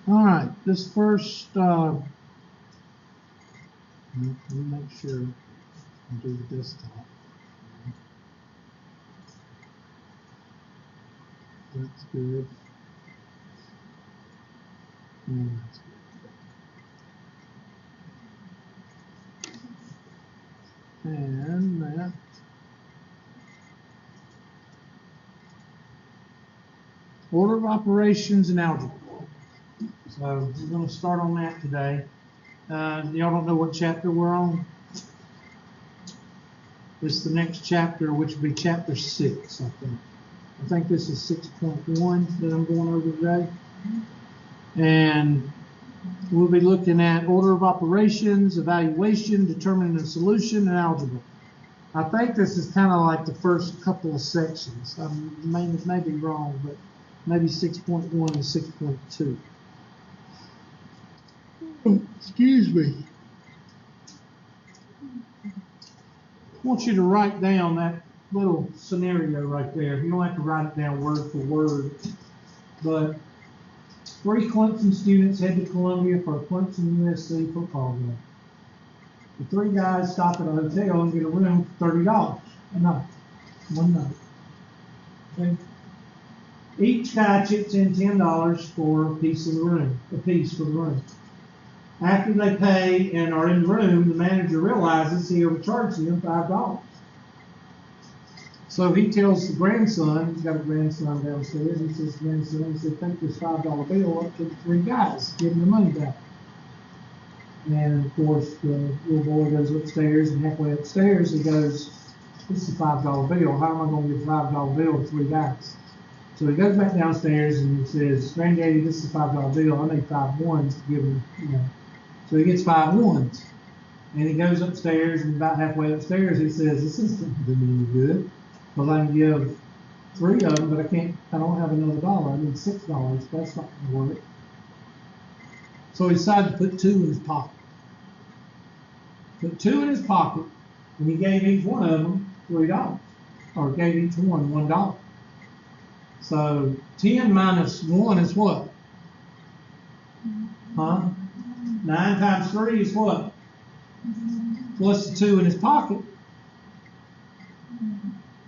All right, this first, let me make sure I do the desktop. That's good. And that's good. And that. Order of operations in algebra. So we're going to start on that today. Y'all don't know what chapter we're on? This is the next chapter, which will be chapter 6, I think. I think this is 6.1 that I'm going over today. And we'll be looking at order of operations, evaluation, determining a solution, and algebra. I think this is kind of like the first couple of sections. I may be wrong, but maybe 6.1 and 6.2. Excuse me. I want you to write down that little scenario right there. You don't have to write it down word for word, but 3 Clemson students head to Columbia for a Clemson USC football game. The 3 guys stop at a hotel and get a room for $30 a night, one night. Okay. Each guy chips in $10 for a piece for the room. After they pay and are in the room, the manager realizes he overcharged them $5. So he tells the grandson, he's got a grandson downstairs, he says, grandson, he said, take this $5 bill up to the 3 guys, give them the money back. And of course, the little boy goes upstairs, and halfway upstairs, he goes, this is a $5 bill. How am I going to give a $5 bill to 3 guys? So he goes back downstairs and he says, Granddaddy, this is a $5 bill. I need 5 ones to give him, So he gets 5 ones. And he goes upstairs, and about halfway upstairs, he says, this isn't doing me any good. Because I can give 3 of them, but I don't have another dollar. I need $6. That's not going to work. So he decided to put 2 in his pocket. Put 2 in his pocket, and he gave each one of them $3. Or gave each one $1. So 10 minus 1 is what? Huh? 9 times 3 is what? Plus the 2 in his pocket.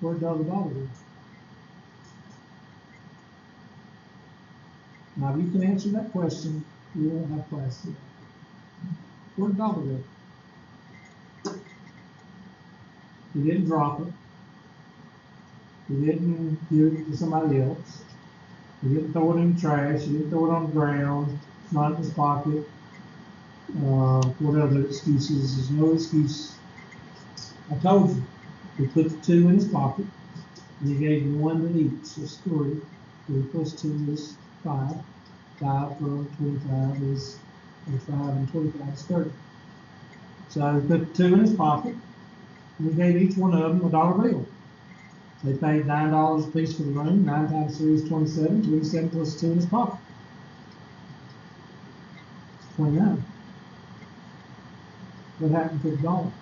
Where'd the other dollar go? Now, if you can answer that question, you won't have class today. Where'd the dollar go? He didn't drop it. He didn't give it to somebody else. He didn't throw it in the trash. He didn't throw it on the ground. It's not in his pocket. What other excuses? There's no excuse. I told you. He put the 2 in his pocket, and he gave him 1 to each. That's 3. 3 plus 2 is 5. 5 for 25 is 5, and 25 is 30. So he put 2 in his pocket, and he gave each one of them a $1 bill. They paid $9 a piece for the room. 9 times 3 is 27. 27 plus 2 in his pocket. It's 29. What happened to the dollar?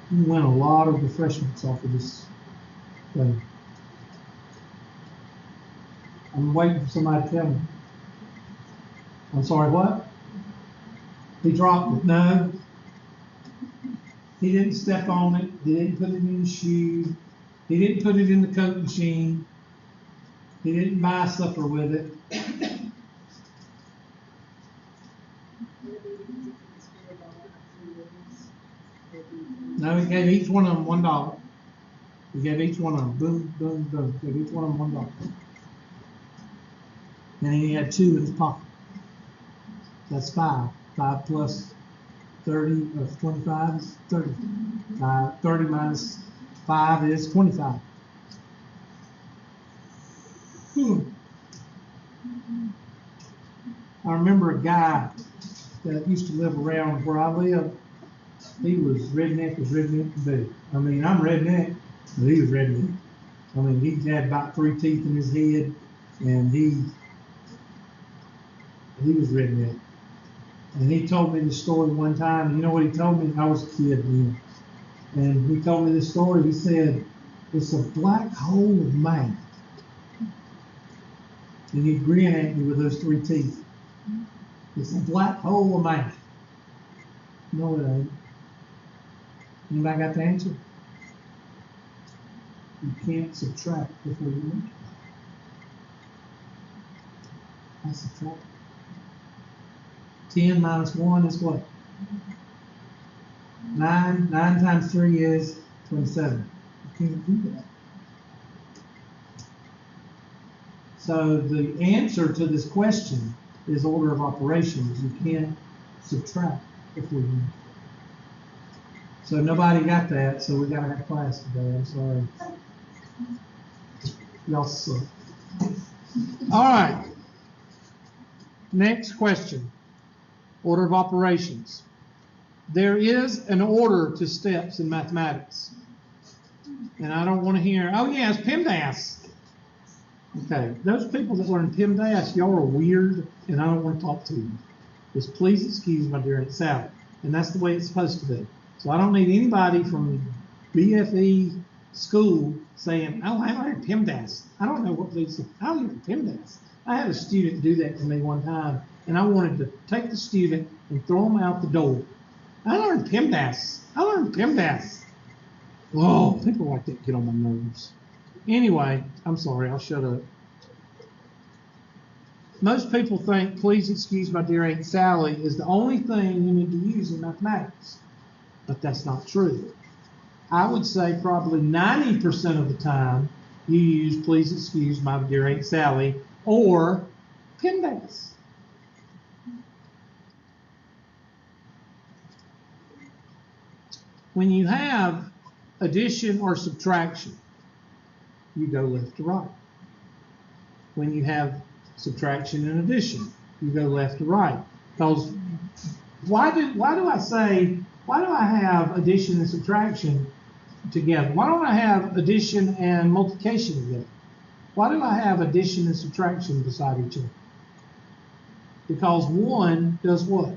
You win a lot of refreshments off of this thing. I'm waiting for somebody to tell me. I'm sorry, what? He dropped it. No. He didn't step on it. He didn't put it in his shoe. He didn't put it in the Coke machine. He didn't buy supper with it. No, he gave each one of them $1. He gave each one of them, boom, boom, boom. Gave each one of them $1. And he had 2 in his pocket. That's 5. 5 plus 30 of 25 is 30. 30 minus 5 is 25. I remember a guy that used to live around where I live. He was redneck as redneck can be. I mean, I'm redneck, but he was redneck. I mean, he had about 3 teeth in his head, and he was redneck. And he told me this story one time. You know what he told me? I was a kid then. And he told me this story. He said, it's a black hole of math. And he'd grin at me with those 3 teeth. It's a black hole of math. No, it ain't. Anybody got the answer? You can't subtract before you multiply. I subtract. 10 minus 1 is what? 9. 9 times 3 is 27. You can't do that. So the answer to this question is order of operations. You can't subtract before you multiply. So nobody got that, so we gotta have class today. I'm sorry. Y'all suck. All right. Next question. Order of operations. There is an order to steps in mathematics. And I don't want to hear, oh yeah, it's PEMDAS. Okay, those people that learn PEMDAS, y'all are weird, and I don't want to talk to you. Just please excuse my dear Aunt Sally. And that's the way it's supposed to be. So I don't need anybody from BFE school saying, oh, I learned PEMDAS. I don't know what these, I learned PEMDAS. I had a student do that to me one time, and I wanted to take the student and throw him out the door. I learned PEMDAS. I learned PEMDAS. Oh, people like that get on my nerves. Anyway, I'm sorry, I'll shut up. Most people think, please excuse my dear Aunt Sally, is the only thing you need to use in mathematics. But that's not true. I would say probably 90% of the time you use please excuse my dear Aunt Sally or PEMDAS. When you have addition or subtraction, you go left to right. When you have subtraction and addition, you go left to right. Because why do I have addition and subtraction together? Why don't I have addition and multiplication together? Why do I have addition and subtraction beside each other? Because one does what?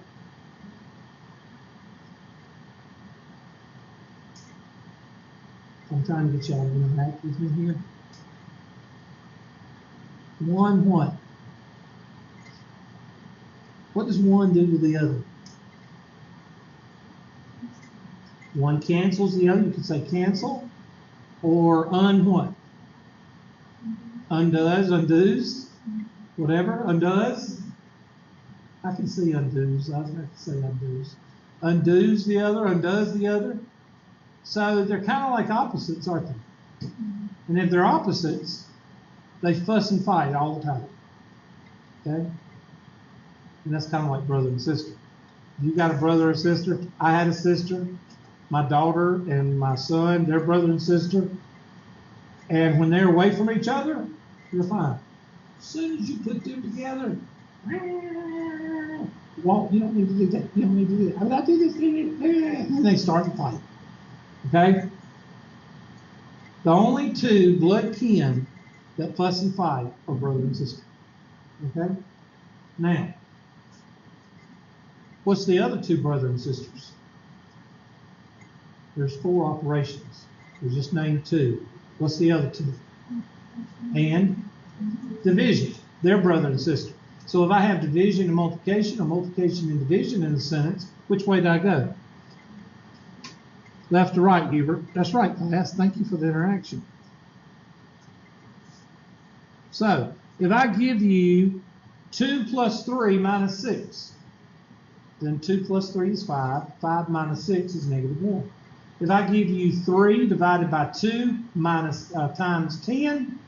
I'm trying to get y'all to interact with me here. One what? What does one do to the other? One cancels the other. You could say cancel or what? Undoes, undoes, whatever, undoes. I can see undoes. I can say undoes. Undoes the other, undoes the other. So they're kind of like opposites, aren't they? And if they're opposites, they fuss and fight all the time. Okay? And that's kind of like brother and sister. You got a brother or sister? I had a sister. My daughter and my son, they're brother and sister. And when they're away from each other, you're fine. As soon as you put them together, well, you don't need to do that. You don't need to do that. I mean, I do this thing, and they start to fight. Okay? The only two blood kin that fuss and fight are brother and sister. Okay? Now, what's the other two brother and sisters? There's 4 operations. We just named 2. What's the other 2? And division. They're brother and sister. So if I have division and multiplication, or multiplication and division in a sentence, which way do I go? Left to right, Hubert. That's right, class. Thank you for the interaction. So if I give you 2 plus 3 minus 6, then 2 plus 3 is 5. 5 minus 6 is negative 1. If I give you 3 divided by 2 minus times 10,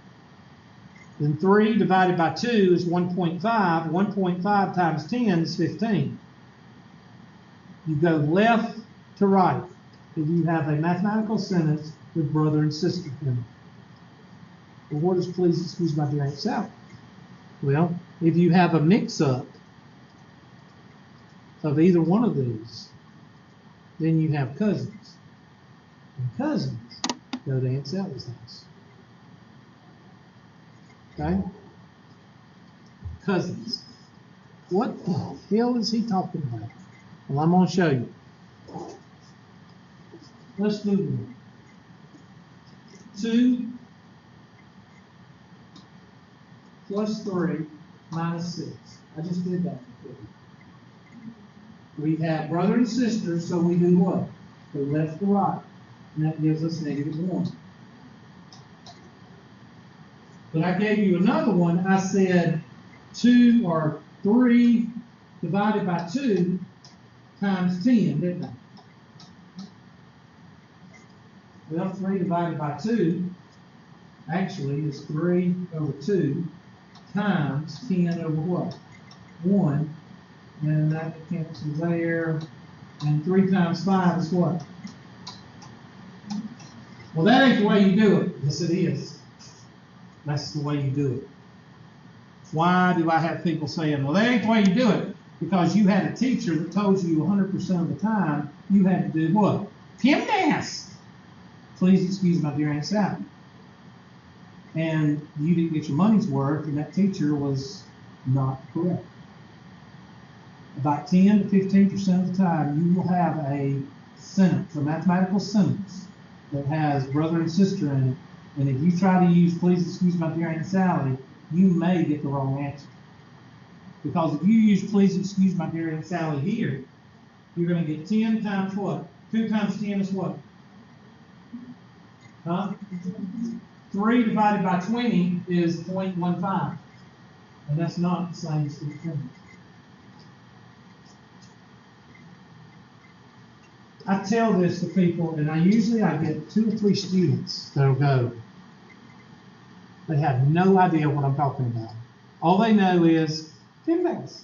then 3 divided by 2 is 1.5. 1.5 times 10 is 15. You go left to right if you have a mathematical sentence with brother and sister in it. Well, what does please excuse my dear Aunt Sally? Well, if you have a mix-up of either one of these, then you have cousins. And cousins go to Aunt Sally's house. Okay? Cousins. What the hell is he talking about? Well, I'm going to show you. Let's move on. 2 plus 3 minus 6. I just did that before. We have brother and sister, so we do what? Go left to right. And that gives us -1. But I gave you another one. I said 2 or 3 divided by 2 times 10, didn't I? Well, 3 divided by 2 actually is 3 over 2 times 10 over what? 1. And that cancels there. And 3 times 5 is what? Well, that ain't the way you do it. Yes, it is. That's the way you do it. Why do I have people saying, well, that ain't the way you do it? Because you had a teacher that told you 100% of the time you had to do what? PEMDAS. Please excuse my dear Aunt Sally. And you didn't get your money's worth, and that teacher was not correct. About 10 to 15% of the time, you will have a sentence, a mathematical sentence, that has brother and sister in it. And if you try to use, please excuse my dear Aunt Sally, you may get the wrong answer. Because if you use, please excuse my dear Aunt Sally here, you're going to get 10 times what? 2 times 10 is what? Huh? 3 divided by 20 is 0.15. And that's not the same as 15. I tell this to people, and I get 2 or 3 students that'll go, they have no idea what I'm talking about. All they know is PEMDAS.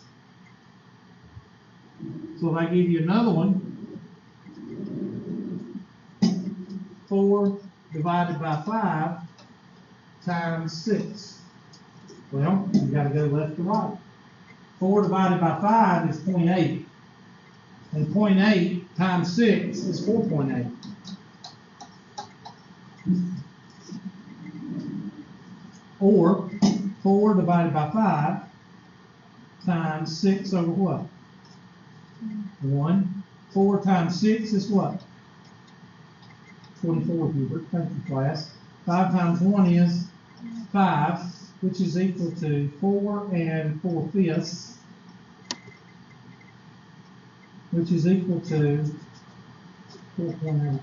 So if I give you another one, 4 divided by 5 times 6. Well, you got to go left to right. 4 divided by 5 is 0.8. And 0.8 times 6 is 4.8. Or 4 divided by 5 times 6 over what? 1. 4 times 6 is what? 24, Hubert. Thank you, class. 5 times 1 is 5, which is equal to 4 4/5, which is equal to 4.8.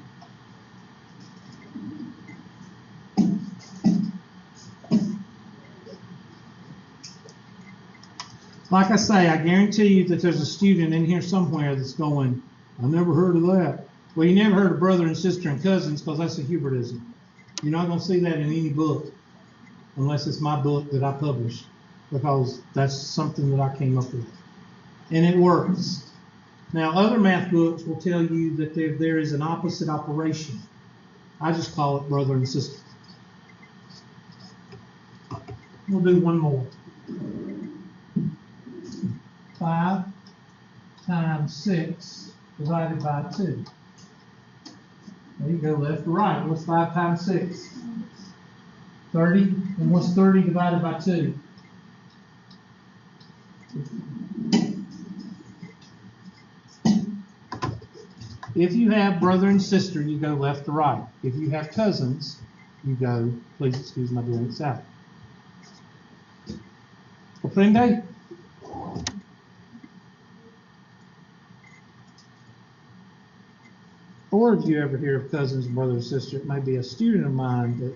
Like I say, I guarantee you that there's a student in here somewhere that's going, I never heard of that. Well, you never heard of brother and sister and cousins because that's a Hubertism. You're not going to see that in any book unless it's my book that I published, because that's something that I came up with. And it works. Now, other math books will tell you that there is an opposite operation. I just call it brother and sister. We'll do one more. 5 times 6 divided by 2. There you go, left to right. What's 5 times 6? 30. And what's 30 divided by 2? If you have brother and sister, you go left to right. If you have cousins, you go, please excuse my doing it south. Comprende? Or if you ever hear of cousins, brother and sister, it may be a student of mine that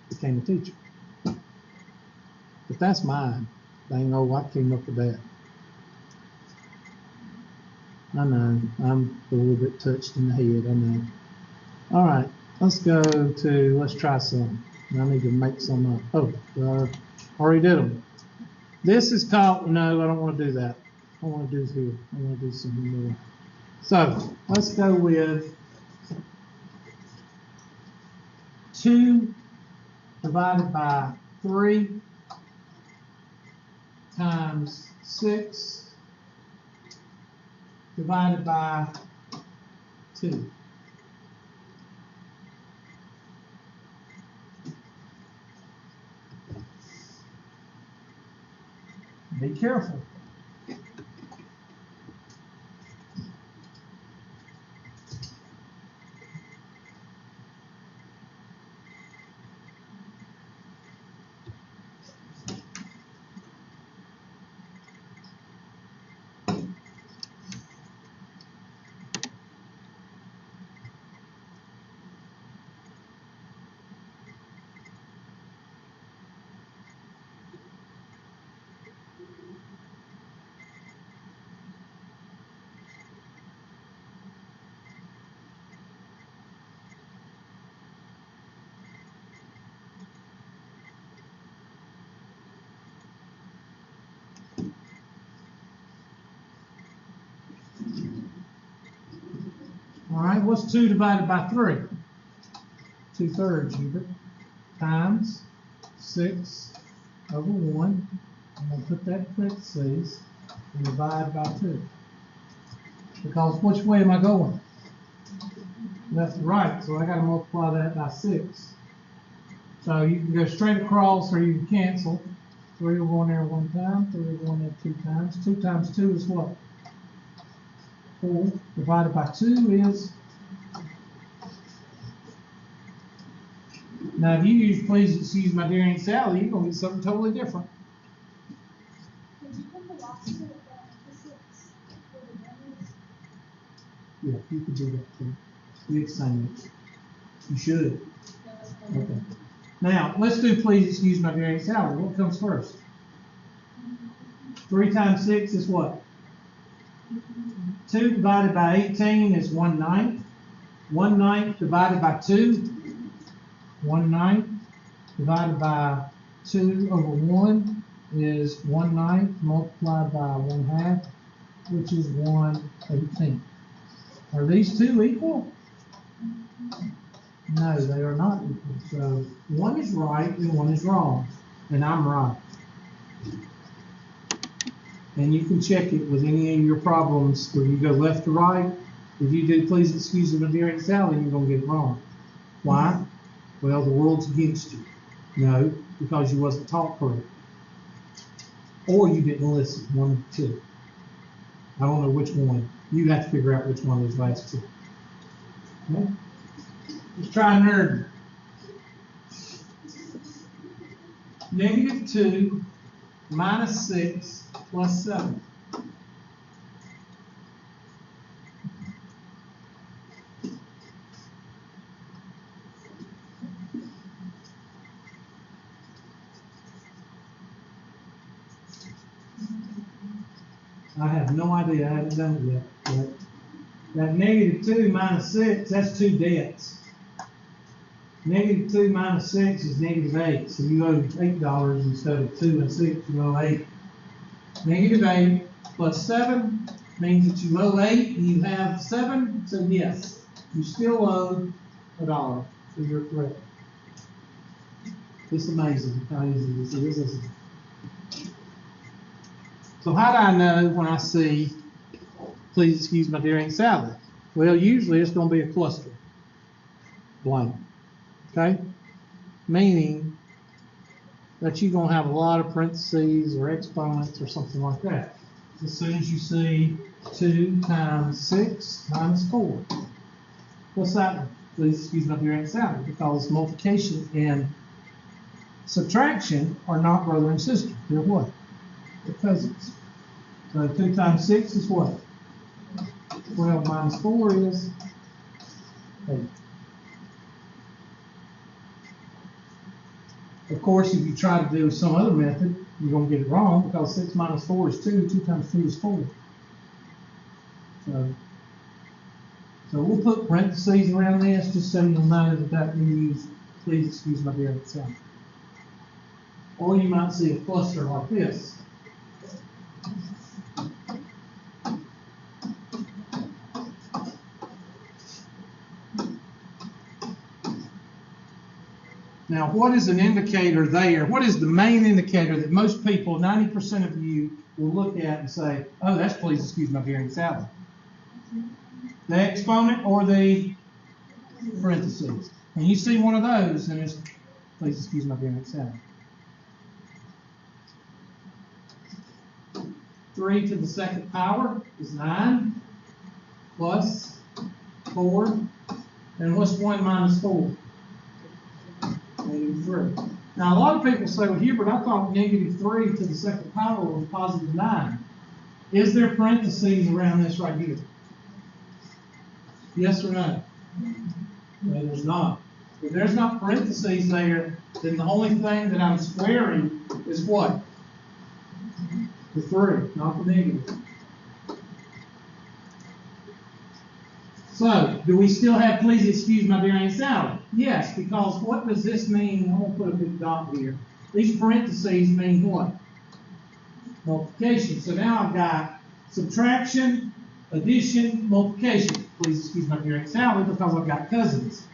became a teacher. But that's mine. Dang old, I came up with that. I know, I'm a little bit touched in the head, I know. All right, let's try some. I need to make some up. Oh, already did them. This is called, no, I don't want to do that. I want to do here. I want to do something more. So, let's go with 2 divided by 3 times 6 divided by 2. Be careful. All right, what's 2 divided by 3? 2/3, Hubert, times 6 over 1. I'm going to put that in parentheses and divide by 2. Because which way am I going? Left to right, so I got to multiply that by 6. So you can go straight across or you can cancel. 3 will go in there 1 time, 3 will go in there 2 times. 2 times 2 is what? 4 divided by 2 is. Now, if you use please excuse my dear Aunt Sally, you're going to get something totally different. Yeah, you could do that too. The sandwich. You should. Okay. Now, let's do please excuse my dear Aunt Sally. What comes first? 3 times 6 is what? 2 divided by 18 is 1/9. 1/9 divided by 2. 1/9 divided by 2 over 1 is 1/9 multiplied by 1/2, which is 1/18. Are these two equal? No, they are not equal. So one is right and one is wrong, and I'm right. And you can check it with any of your problems where you go left to right. If you do please excuse me, dear Aunt Sally, you're going to get it wrong. Why? Well, the world's against you. No, because you wasn't taught correct. Or you didn't listen, one of the two. I don't know which one. You have to figure out which one of those last two. Okay? Let's try nerd. -2 minus 6 plus 7. I have no idea. I haven't done it yet. But that -2 minus 6, that's two debts. -2 minus 6 is -8. So you owe $8 instead of 2 and 6, you owe 8. -8 plus 7 means that you owe 8 and you have 7. So yes, you still owe $1. So you're correct. It's amazing how easy this is, isn't it? So how do I know when I see, please excuse my dear Aunt Sally? Well, usually it's going to be a cluster blank, okay? Meaning that you're going to have a lot of parentheses or exponents or something like that. As soon as you see 2 times 6 minus 4. What's that one? Please excuse my dear Aunt Sally, because multiplication and subtraction are not brother and sister. They're what? They're cousins. So 2 times 6 is what? 12 minus 4 is 8. Of course, if you try to do some other method, you're going to get it wrong because 6 minus 4 is 2. 2 times 2 is 4. So we'll put parentheses around this just so you'll know that means please excuse my dear Aunt Sally. Or you might see a cluster like this. Now, what is an indicator there? What is the main indicator that most people, 90% of you, will look at and say, oh, that's please excuse my dear Aunt Sally? The exponent or the parentheses. When you see one of those, then it's please excuse my dear Aunt Sally. 3 to the second power is 9 plus 4. And what's 1 minus 4? -3. Now, a lot of people say, well, Hubert, I thought -3 to the second power was +9. Is there parentheses around this right here? Yes or no? No, there's not. If there's not parentheses there, then the only thing that I'm squaring is what? The 3, not the negative. So, do we still have please excuse my dear Aunt Sally? Yes, because what does this mean? I'm going to put a big dot here. These parentheses mean what? Multiplication. So now I've got subtraction, addition, multiplication. Please excuse my direct Sally because I've got cousins.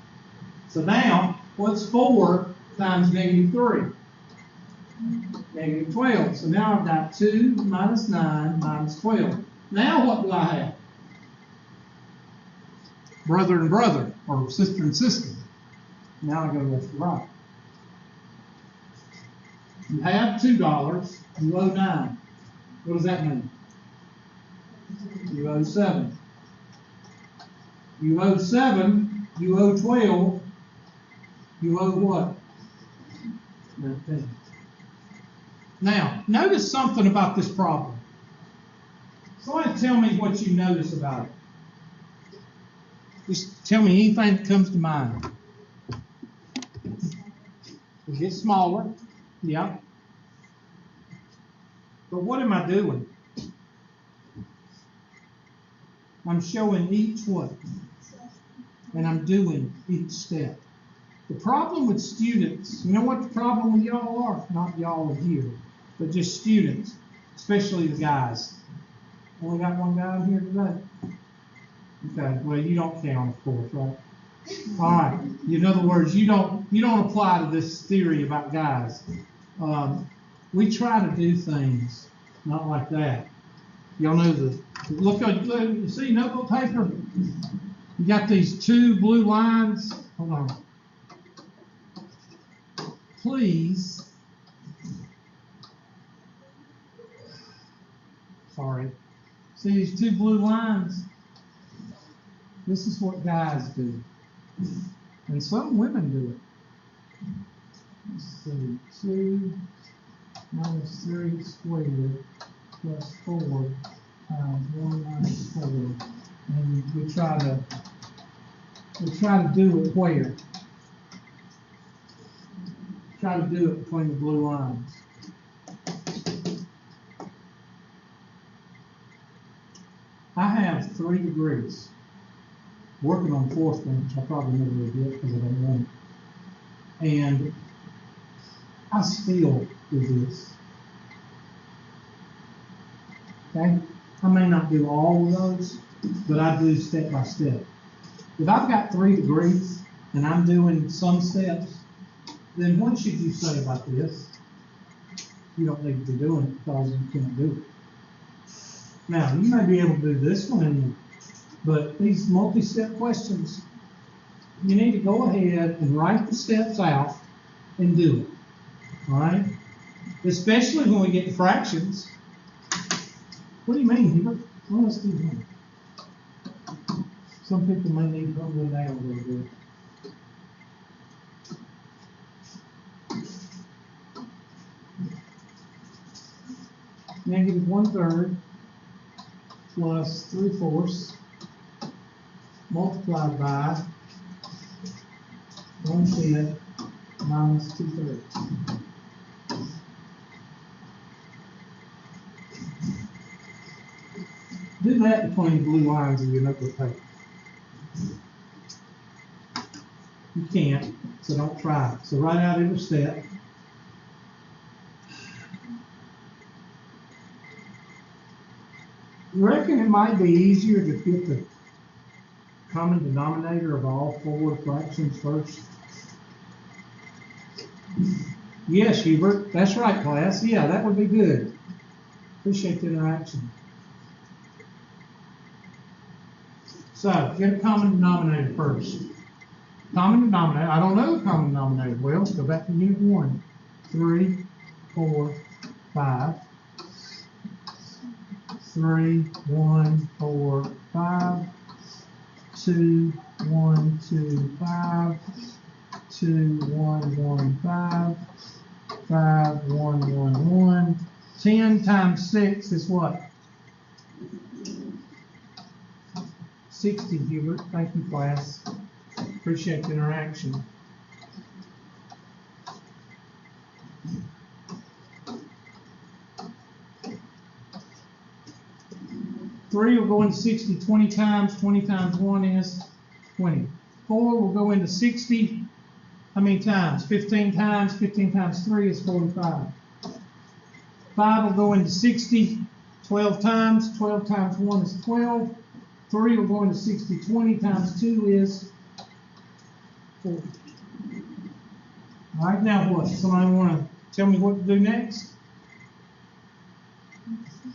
So now, what's 4 times -3? -12. So now I've got 2 minus 9 minus 12. Now what do I have? Brother and brother, or sister and sister. Now I go left to right. You have $2, you owe 9. What does that mean? You owe 7. You owe 7, you owe 12, you owe what? 19. Now, notice something about this problem. Somebody tell me what you notice about it. Just tell me anything that comes to mind. It gets smaller, yeah. But what am I doing? I'm showing each one, and I'm doing each step. The problem with students, you know what the problem with y'all are? Not y'all here, but just students, especially the guys. Only got one guy in here today. Okay, well you don't count, of course, right? All right. In other words, you don't apply to this theory about guys. We try to do things not like that. Y'all know look, you see notebook paper? You got these 2 blue lines. Hold on. Please. Sorry. See these 2 blue lines? This is what guys do. And some women do it. Let's see. 2 minus 3 squared plus 4 times 1 minus 4. And we try to do it where? Try to do it between the blue lines. I have 3 degrees. Working on 4th one, which I probably never will get because I don't want it. And I still do this. Okay? I may not do all of those, but I do step by step. If I've got 3 degrees and I'm doing some steps, then what should you say about this? You don't need to be doing it because you can't do it. Now, you may be able to do this one, but these multi-step questions, you need to go ahead and write the steps out and do it. All right? Especially when we get to fractions. What do you mean, Hubert? Well, let's do that. Some people may need to humble down a little bit. -1/3 plus 3/4 multiplied by 1/5 minus 2/3. Do that between the blue lines of your notebook paper. You can't, so don't try. So write out every step. You reckon it might be easier to get the common denominator of all 4 fractions first? Yes, Hubert. That's right, class. Yeah, that would be good. Appreciate the interaction. So, get a common denominator first. Common denominator. I don't know the common denominator. Well, let's go back to unit 1. 3, 4, 5. 3, 1, 4, 5. 2, 1, 2, 5. 2, 1, 1, 5. 5, 1, 1, 1. 10 times 6 is what? 60, Hubert. Thank you, class. Appreciate the interaction. Three will go into 60 20 times. 20 times 1 is 20. 4 will go into 60. How many times? 15 times. 15 times 3 is 45. 5 will go into 60 12 times. 12 times 1 is 12. 3 will go into 60. 20 times 2 is 40. All right, now what? Somebody want to tell me what to do next?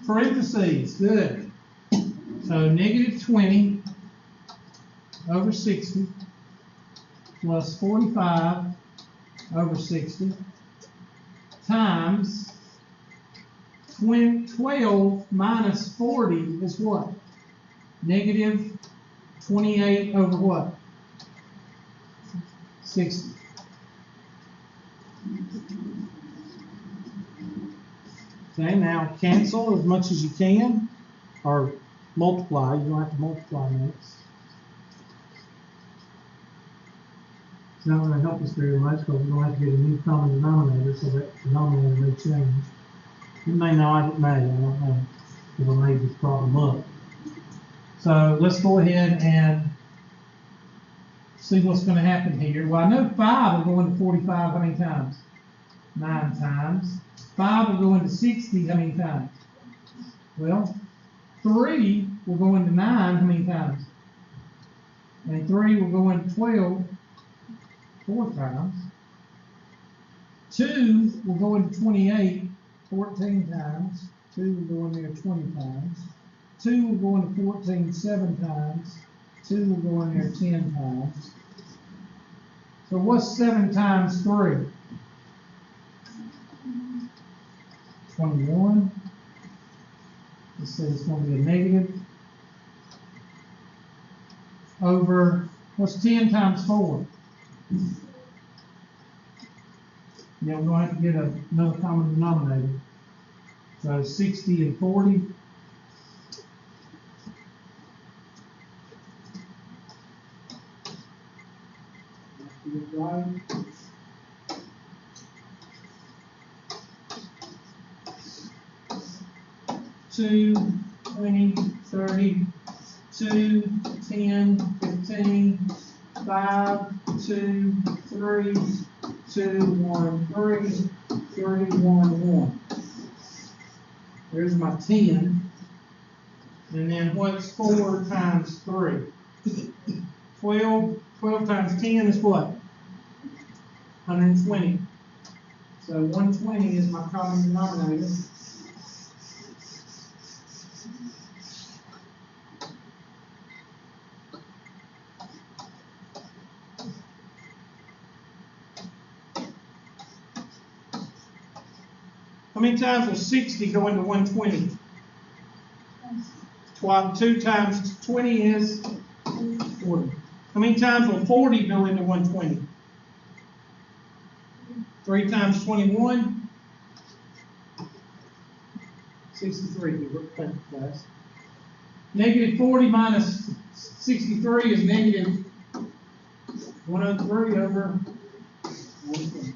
Parentheses, good. So negative 20 over 60 plus 45 over 60 times 12 minus 40 is what? Negative 28 over what? 60. Okay, now cancel as much as you can, or multiply. You don't have to multiply next. It's not going to help us very much because we're going to have to get a new common denominator, so that denominator may change. It may not, it may, I don't know, if I made this problem up. So let's go ahead and see what's going to happen here. Well, I know 5 will go into 45 how many times? 9 times. 5 will go into 60 how many times? Well, 3 will go into 9 how many times? And 3 will go into 12 4 times. 2 will go into 28 14 times. 2 will go in there 20 times. 2 will go into 14 7 times. 2 will go in there 10 times. So what's 7 times 3? 21. Let's say it's going to be a negative. Over, what's 10 times 4? Yeah, we're going to have to get another common denominator. So 60 and 40. Right. 2, 20, 30, 2, 10, 15, 5, 2, 3, 2, 1, 3, 3, 1, 1. There's my 10. And then what's 4 times 3? 12. 12 times 10 is what? 120. So 120 is my common denominator. How many times will 60 go into 120? 2 times 20 is 40. How many times will 40 go into 120? 3 times 21? 63. Thank you, class. Negative 40 minus 63 is negative 103 over 120.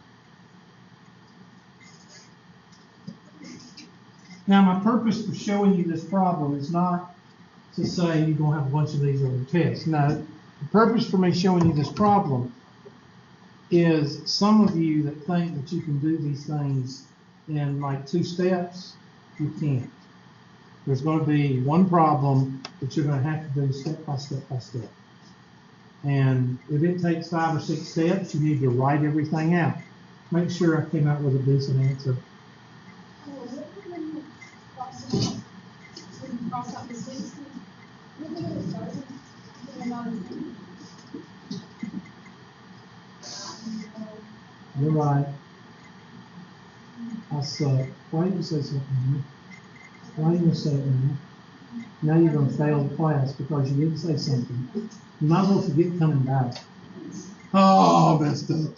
Now, my purpose for showing you this problem is not to say you're going to have a bunch of these on your test. No, the purpose for me showing you this problem is some of you that think that you can do these things in like 2 steps, you can't. There's going to be one problem that you're going to have to do step by step by step. And if it takes 5 or 6 steps, you need to write everything out. Make sure I came out with a decent answer. You're right. I suck. Why didn't you say something? Why didn't you say it now? Now you're going to fail the class because you didn't say something. You might as well forget coming back. Oh, messed up.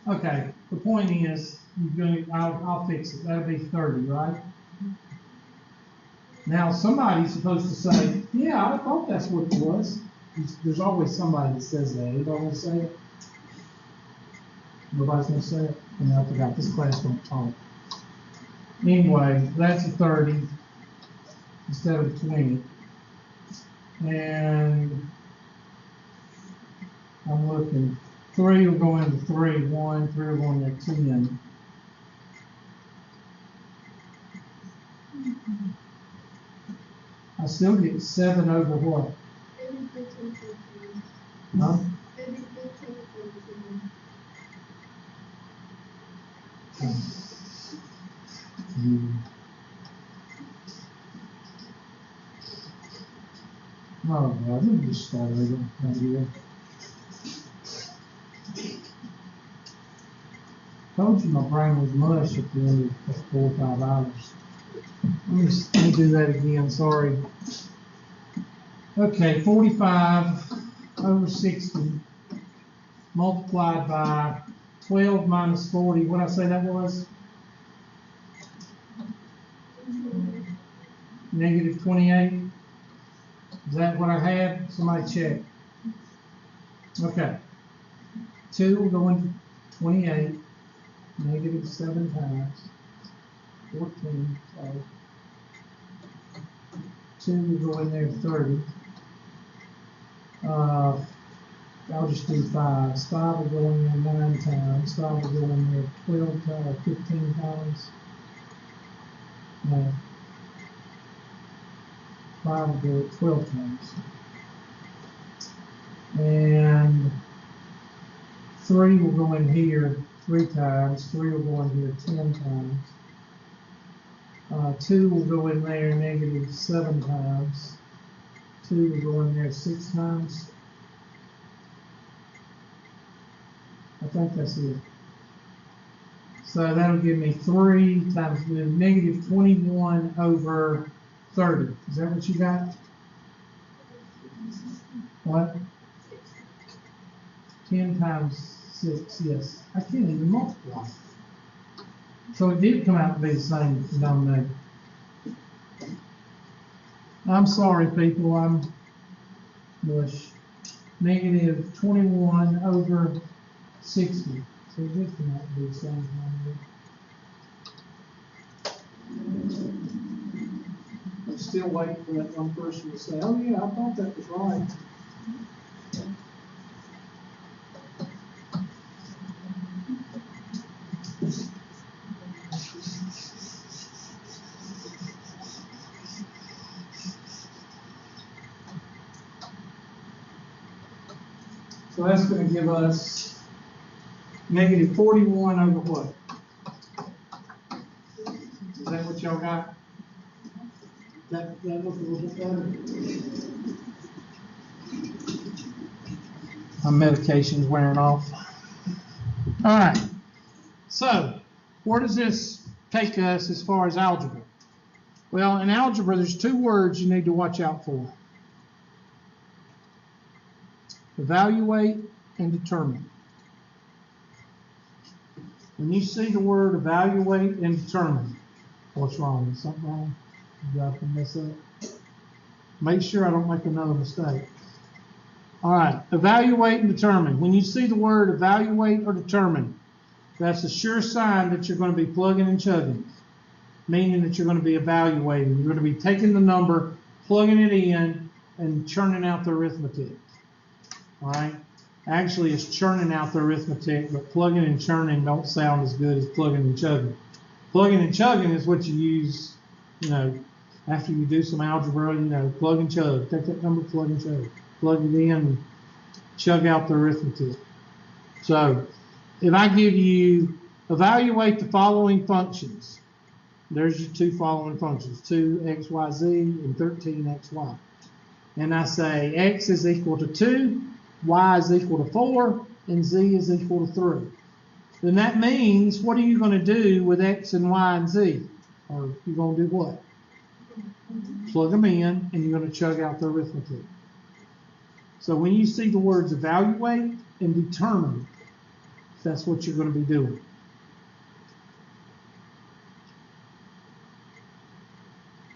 Okay, the point is, I'll fix it. That'll be 30, right? Now, somebody's supposed to say, yeah, I thought that's what it was. There's always somebody that says that. Anybody want to say it? Nobody's going to say it? And I forgot, this class don't talk. Anyway, that's a 30 instead of 20. And I'm looking. 3 will go into 3, 1, 3 will go into 10. I still get 7 over what? Oh, God, let me just start over here. Told you my brain was mush at the end of 4 or 5 hours. Let me do that again, sorry. Okay, 45 over 60 multiplied by 12 minus 40. What did I say that was? Negative 28. Is that what I had? Somebody check. Okay. 2 will go into 28. Negative 7 times 14. So 2 will go in there 30. I'll just do 5. 5 will go in there 9 times. 5 will go in there 12 times, 15 times. No. 5 will go 12 times. And 3 will go in here 3 times. 3 will go in here 10 times. 2 will go in there negative 7 times. 2 will go in there 6 times. I think that's it. So that'll give me 3 times negative 21 over 30. Is that what you got? What? 10 times 6, yes. I can't even multiply. So it did come out to be the same denominator. I'm sorry, people, I'm mush. Negative 21 over 60. So it did come out to be the same denominator. I'm still waiting for that one person to say, oh yeah, I thought that was right. So that's going to give us negative 41 over what? Is that what y'all got? That looks a little bit better. My medication's wearing off. All right. So where does this take us as far as algebra? Well, in algebra, there's 2 words you need to watch out for. Evaluate and determine. When you see the word evaluate and determine, what's wrong? Is something wrong? Do I can mess up? Make sure I don't make another mistake. All right, evaluate and determine. When you see the word evaluate or determine, that's a sure sign that you're going to be plugging and chugging, meaning that you're going to be evaluating. You're going to be taking the number, plugging it in, and churning out the arithmetic. All right. Actually, it's churning out the arithmetic, but plugging and churning don't sound as good as plugging and chugging. Plugging and chugging is what you use, after you do some algebra, plug and chug. Take that number, plug and chug. Plug it in, and chug out the arithmetic. So, if I give you evaluate the following functions, there's your 2 following functions, 2x, y, z, and 13x, y. And I say x is equal to 2, y is equal to 4, and z is equal to 3. Then that means, what are you going to do with x and y and z? Or you're going to do what? Plug them in, and you're going to chug out the arithmetic. So when you see the words evaluate and determine, that's what you're going to be doing.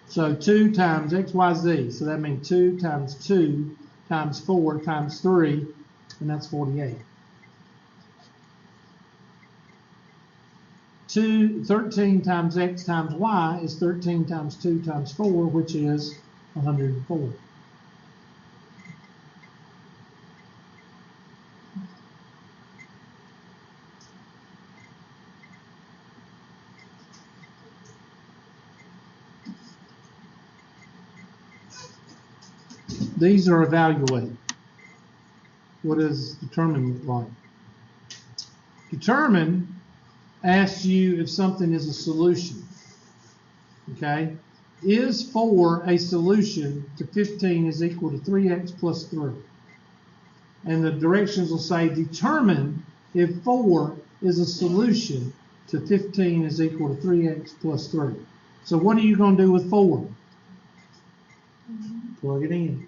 So 2 times x, y, z. So that means 2 times 2 times 4 times 3, and that's 48. 13 times x times y is 13 times 2 times 4, which is 104. These are evaluate. What does determine look like? Determine asks you if something is a solution. Okay? Is 4 a solution to 15 is equal to 3x plus 3? And the directions will say determine if 4 is a solution to 15 is equal to 3x plus 3. So what are you going to do with 4? Plug it in.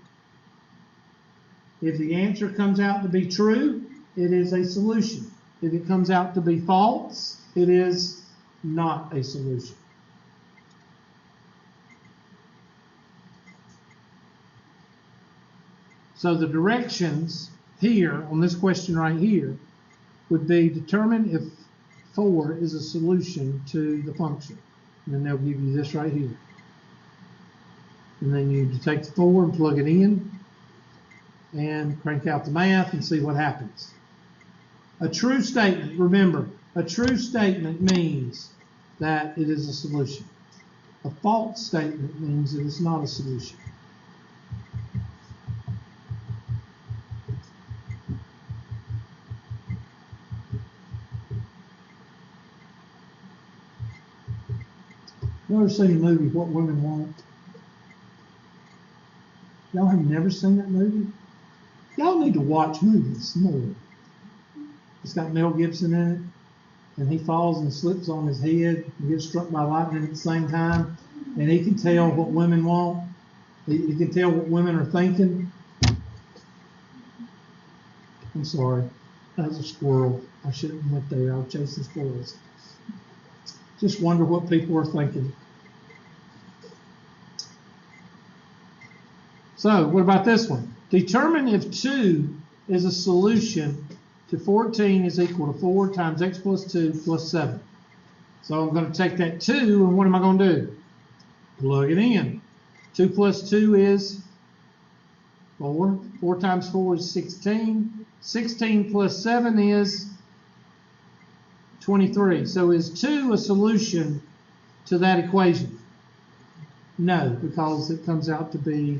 If the answer comes out to be true, it is a solution. If it comes out to be false, it is not a solution. So the directions here on this question right here would be determine if 4 is a solution to the function. And then they'll give you this right here. And then you take the 4 and plug it in and crank out the math and see what happens. A true statement, remember, a true statement means that it is a solution. A false statement means it is not a solution. You ever seen the movie What Women Want? Y'all have never seen that movie? Y'all need to watch movies more. It's got Mel Gibson in it, and he falls and slips on his head and gets struck by lightning at the same time, and he can tell what women want. He can tell what women are thinking. I'm sorry, that was a squirrel. I shouldn't have went there. I was chasing squirrels. Just wonder what people are thinking. So, what about this one? Determine if 2 is a solution to 14 is equal to 4 times x plus 2 plus 7. So I'm going to take that 2, and what am I going to do? Plug it in. 2 plus 2 is 4. 4 times 4 is 16. 16 plus 7 is 23. So is 2 a solution to that equation? No, because it comes out to be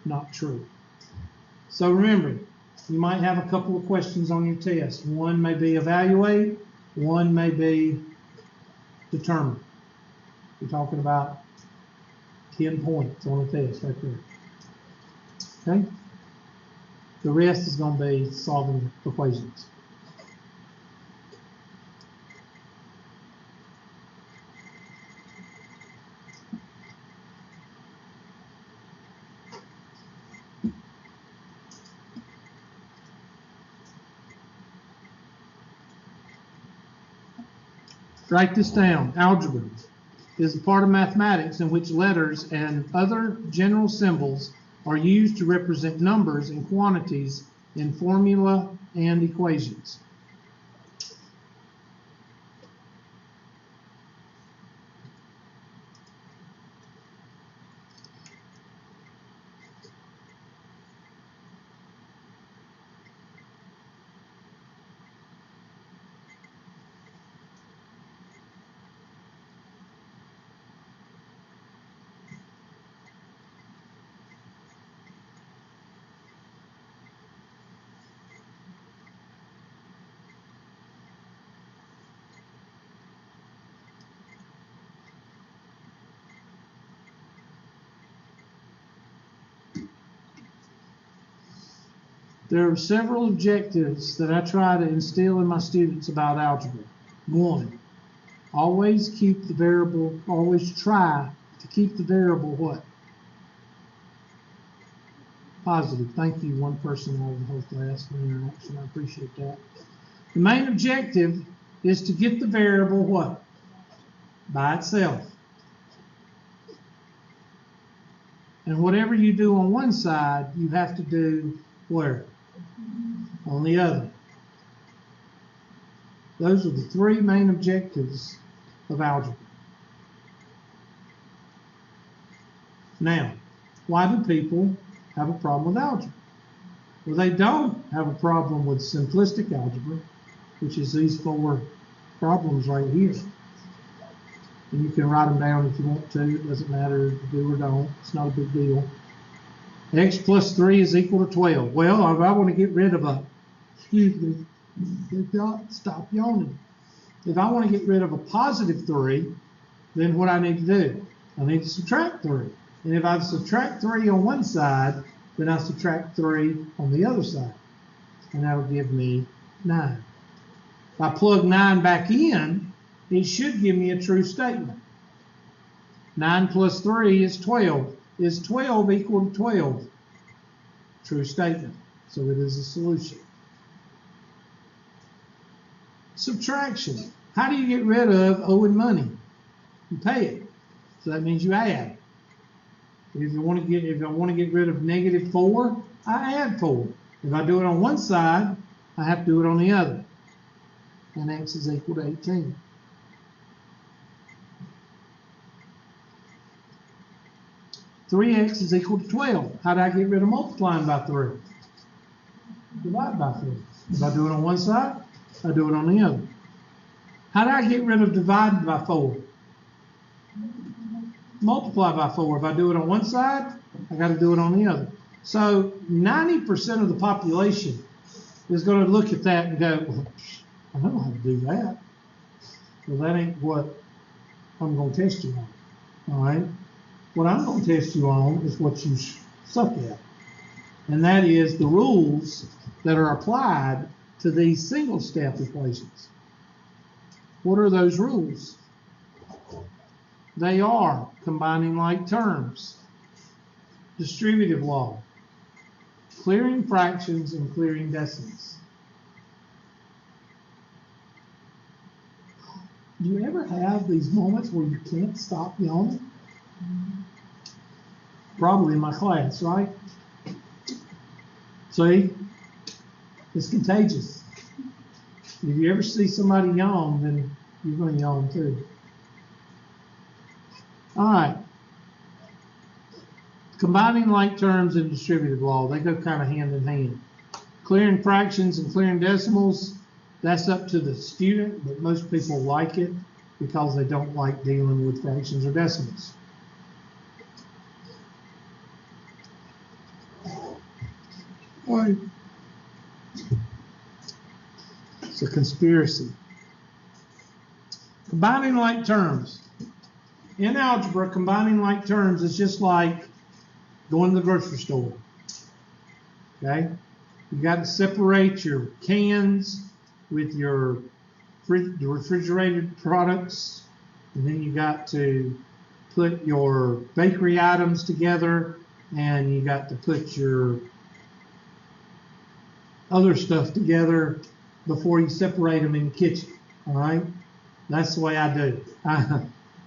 not true. So remember, you might have a couple of questions on your test. One may be evaluate, one may be determine. We're talking about 10 points on a test right there. Okay? The rest is going to be solving equations. Write this down. Algebra is a part of mathematics in which letters and other general symbols are used to represent numbers and quantities in formula and equations. There are several objectives that I try to instill in my students about algebra. 1, always keep the variable, always try to keep the variable what? Positive. Thank you, one person out of the whole class for interaction. I appreciate that. The main objective is to get the variable what? By itself. And whatever you do on one side, you have to do where? On the other. Those are the 3 main objectives of algebra. Now, why do people have a problem with algebra? Well, they don't have a problem with simplistic algebra, which is these 4 problems right here. And you can write them down if you want to. It doesn't matter if you do or don't. It's not a big deal. X plus 3 is equal to 12. Well, if I want to get rid of a, excuse me, stop yawning. If I want to get rid of a positive 3, then what I need to do? I need to subtract 3. And if I subtract 3 on one side, then I subtract 3 on the other side. And that'll give me 9. If I plug 9 back in, it should give me a true statement. 9 plus 3 is 12. Is 12 equal to 12? True statement. So it is a solution. Subtraction. How do you get rid of owing money? You pay it. So that means you add. If I want to get rid of -4, I add 4. If I do it on one side, I have to do it on the other. And x is equal to 18. (3x) is equal to 12. How do I get rid of multiplying by 3? Divide by 3. If I do it on one side, I do it on the other. How do I get rid of dividing by 4? Multiply by 4. If I do it on one side, I got to do it on the other. So 90% of the population is going to look at that and go, well, I don't know how to do that. Well, that ain't what I'm going to test you on. All right? What I'm going to test you on is what you suck at. And that is the rules that are applied to these single-step equations. What are those rules? They are combining like terms, distributive law, clearing fractions, and clearing decimals. Do you ever have these moments where you can't stop yawning? Probably in my class, right? See? It's contagious. If you ever see somebody yawn, then you're going to yawn too. All right. Combining like terms in distributive law, they go kind of hand in hand. Clearing fractions and clearing decimals, that's up to the student, but most people like it because they don't like dealing with fractions or decimals. All right. It's a conspiracy. Combining like terms. In algebra, combining like terms is just like going to the grocery store. Okay? You got to separate your cans with your refrigerated products, and then you got to put your bakery items together, and you got to put your other stuff together before you separate them in the kitchen. All right? That's the way I do.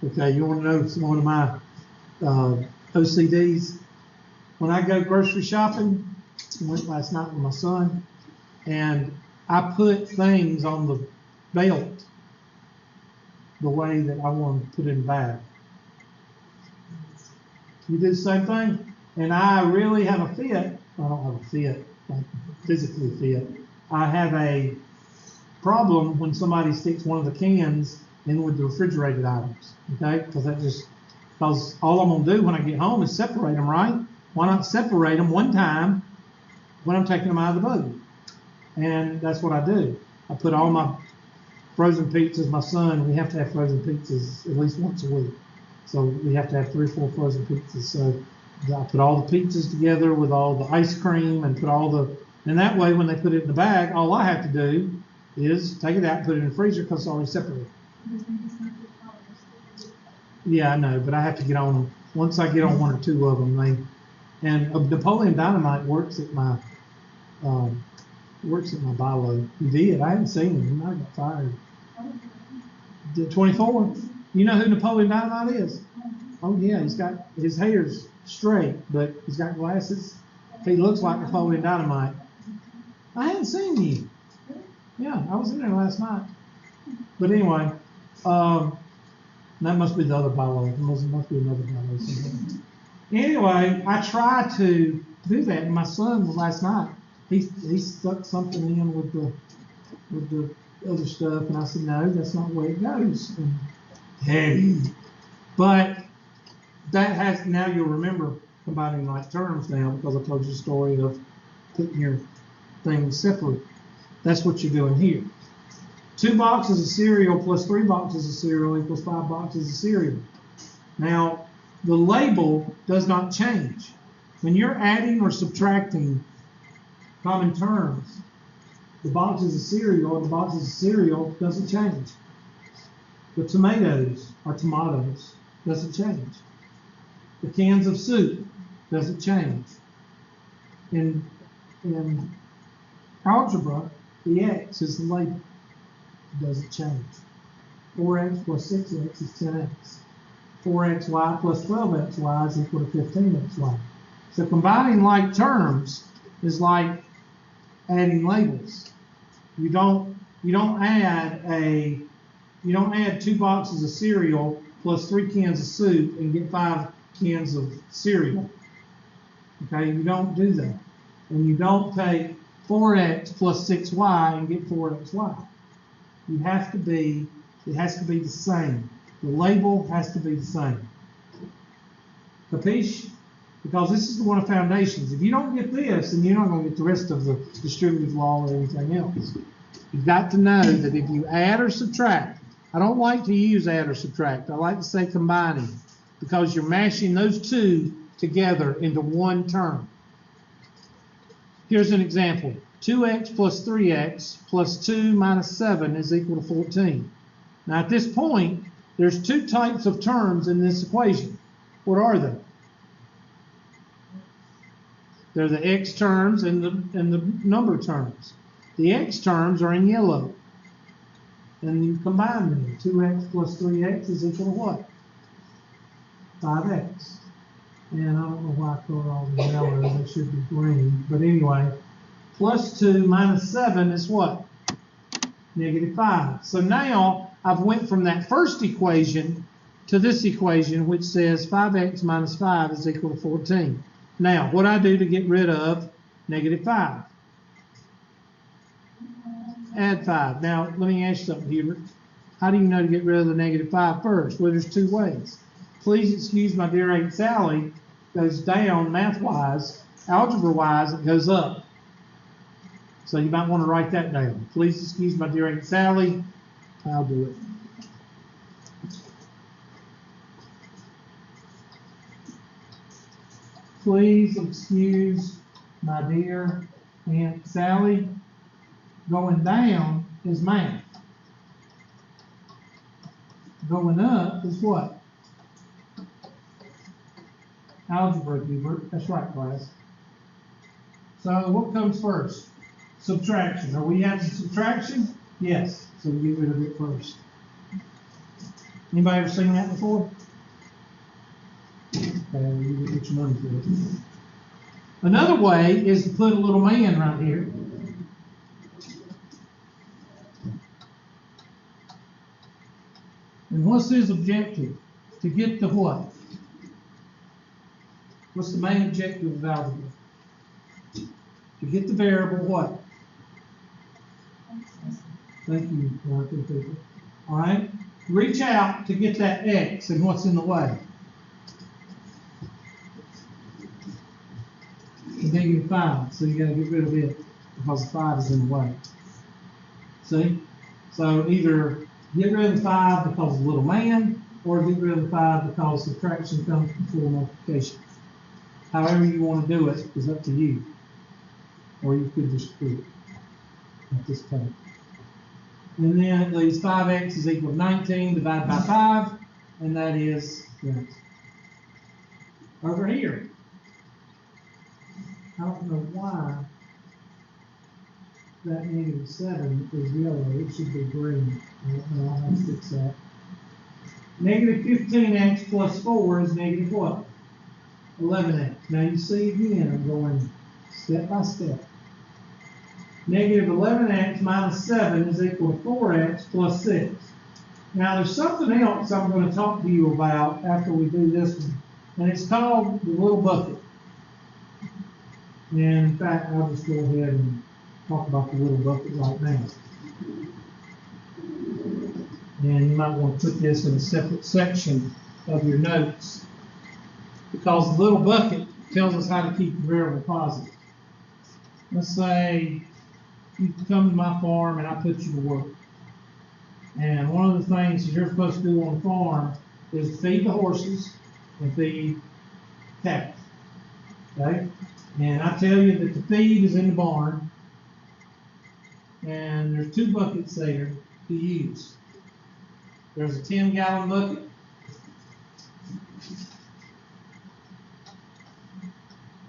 Okay, you want to know one of my OCDs? When I go grocery shopping, I went last night with my son, and I put things on the belt the way that I want to put it in the bag. You do the same thing? And I really have a fit. I don't have a fit, like physically fit. I have a problem when somebody sticks one of the cans in with the refrigerated items, okay? Because all I'm gonna do when I get home is separate them, right? Why not separate them one time when I'm taking them out of the buggy? And that's what I do. I put all my frozen pizzas. My son, we have to have frozen pizzas at least once a week, so we have to have 3 or 4 frozen pizzas. So I put all the pizzas together with all the ice cream and and that way when they put it in the bag, all I have to do is take it out and put it in the freezer because it's already separated. Yeah, I know, but I have to get on them. Once I get on 1 or 2 of them, and Napoleon Dynamite works at my BILO. He did. I haven't seen him. He might have got fired. 24. You know who Napoleon Dynamite is? Oh yeah, his hair's straight, but he's got glasses. He looks like Napoleon Dynamite. I hadn't seen you. Yeah, I was in there last night. But anyway, that must be the other BILO. It must be another BILO somewhere. Anyway, I try to do that. And my son last night, he stuck something in with the other stuff, and I said, no, that's not the way it goes. And heavy. But now you'll remember combining like terms now because I told you the story of putting your things separate. That's what you're doing here. 2 boxes of cereal plus 3 boxes of cereal equals 5 boxes of cereal. Now, the label does not change. When you're adding or subtracting common terms, the boxes of cereal and the boxes of cereal doesn't change. The tomatoes are tomatoes, doesn't change. The cans of soup doesn't change. In algebra, the x is the label, it doesn't change. 4x plus 6x is 10x. 4xy plus 12xy is equal to 15xy. So combining like terms is like adding labels. You don't add 2 boxes of cereal plus 3 cans of soup and get 5 cans of cereal. Okay, you don't do that. And you don't take 4x plus 6y and get 4xy. It has to be the same. The label has to be the same. Capiche? Because this is one of the foundations. If you don't get this, then you're not going to get the rest of the distributive law or anything else. You've got to know that if you add or subtract, I don't like to use add or subtract. I like to say combining, because you're mashing those two together into one term. Here's an example. 2x plus 3x plus 2 minus 7 is equal to 14. Now at this point, there's 2 types of terms in this equation. What are they? They're the x terms and the number terms. The x terms are in yellow. And you combine them. 2x plus 3x is equal to what? 5x. And I don't know why I color all the yellow. They should be green. But anyway, plus 2 minus 7 is what? -5. So now I've went from that first equation to this equation, which says 5x minus 5 is equal to 14. Now, what I do to get rid of -5? Add 5. Now, let me ask you something, Hubert. How do you know to get rid of the -5 first? Well, there's 2 ways. Please excuse my dear Aunt Sally goes down math-wise. Algebra-wise, it goes up. So you might want to write that down. Please excuse my dear Aunt Sally. I'll do it. Please excuse my dear Aunt Sally. Going down is math. Going up is what? Algebra, Hubert. That's right, class. So what comes first? Subtraction. Are we having subtraction? Yes. So we get rid of it first. Anybody ever seen that before? Okay, you get your money for it. Another way is to put a little man right here. And what's his objective? To get the what? What's the main objective of algebra? To get the variable what? Thank you, people. All right? Reach out to get that x, and what's in the way? The -5. So you got to get rid of it because the 5 is in the way. See? So either get rid of the 5 because of the little man, or get rid of the 5 because subtraction comes before multiplication. However you want to do it is up to you. Or you could just do it at this point. And then it leaves 5x is equal to 19 divided by 5, and that is right over here. I don't know why that -7 is yellow. It should be green. I don't know. I'll have to fix that. -15x plus 4 is negative what? 11x. Now you see again, I'm going step by step. -11x minus 7 is equal to 4x plus 6. Now there's something else I'm going to talk to you about after we do this one, and it's called the little bucket. And in fact, I'll just go ahead and talk about the little bucket right now. And you might want to put this in a separate section of your notes, because the little bucket tells us how to keep the variable positive. Let's say you come to my farm and I put you to work. And one of the things that you're supposed to do on the farm is feed the horses, and feed cattle. Okay? And I tell you that the feed is in the barn, and there's 2 buckets there to use. There's a 10-gallon bucket,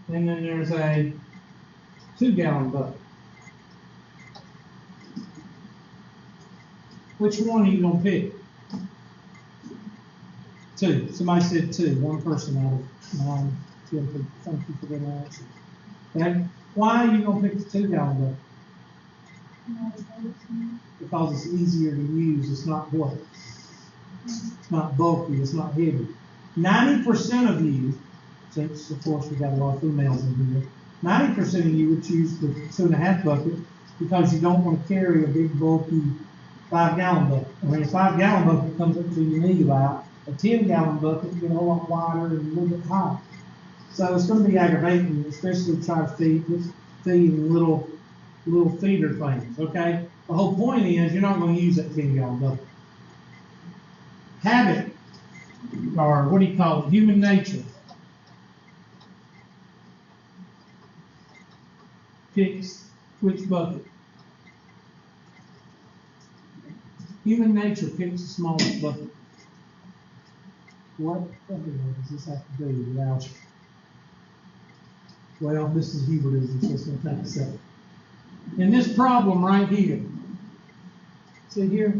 and then there's a 2-gallon bucket. Which one are you going to pick? 2. Somebody said 2. One person out of 9. Thank you for that answer. Okay? Why are you going to pick the 2-gallon bucket? Because it's easier to use. It's not what? It's not bulky. It's not heavy. 90% of you, since of course we've got a lot of females in here, 90% of you would choose the 2.5 bucket because you don't want to carry a big bulky 5-gallon bucket. I mean, a 5-gallon bucket comes up to your knee about. A 10-gallon bucket is a whole lot wider and a little bit higher. So it's going to be aggravating, especially to try to feed little feeder things. Okay. The whole point is you're not going to use that 10-gallon bucket. Habit, or what do you call it? Human nature, picks which bucket? Human nature picks the smallest bucket. What does this have to do with algebra? Well, Mrs. Hubert is, so it's going to take a second. In this problem right here, see here?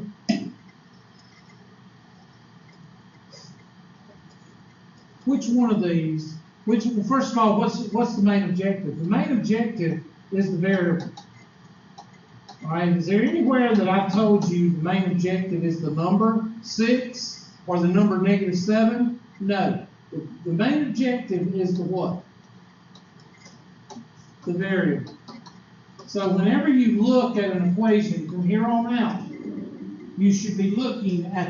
Which one of these, well, first of all, what's the main objective? The main objective is the variable. All right, is there anywhere that I've told you the main objective is the number 6 or the number -7? No. The main objective is the what? The variable. So whenever you look at an equation from here on out, you should be looking at